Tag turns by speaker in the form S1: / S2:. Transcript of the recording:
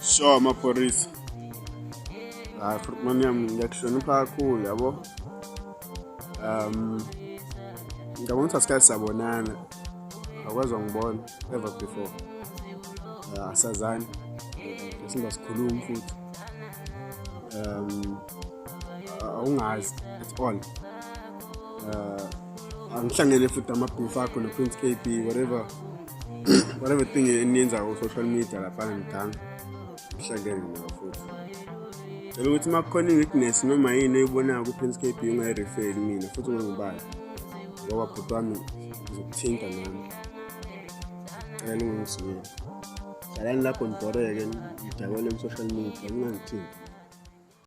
S1: Sure maphorisa. Hayi Fruitman yami ngiyakuhlonipha kakhulu yabo. Ngicabanga ukuthi asikaze sabonana. Akwazwa ngibona ever before. Asazani. Singasikhulumi futhi. Awungazi at all. Angihlangene futhi ama-beef akho no-Prince KB, whatever thing eniyenza ku social media lapha ngidanga. Ngihlangene nawe futhi. Cela ukuthi makukhona i-weakness noma yini oyibonayo ku-Prince KB ungayireferi mina futhi ungangibali. Ngoba bhuti wami ngizokuthinta nami. Cela ungangisiwe. Hlalani lapho nibhoreke ngijabule ku-social media ungangithinti.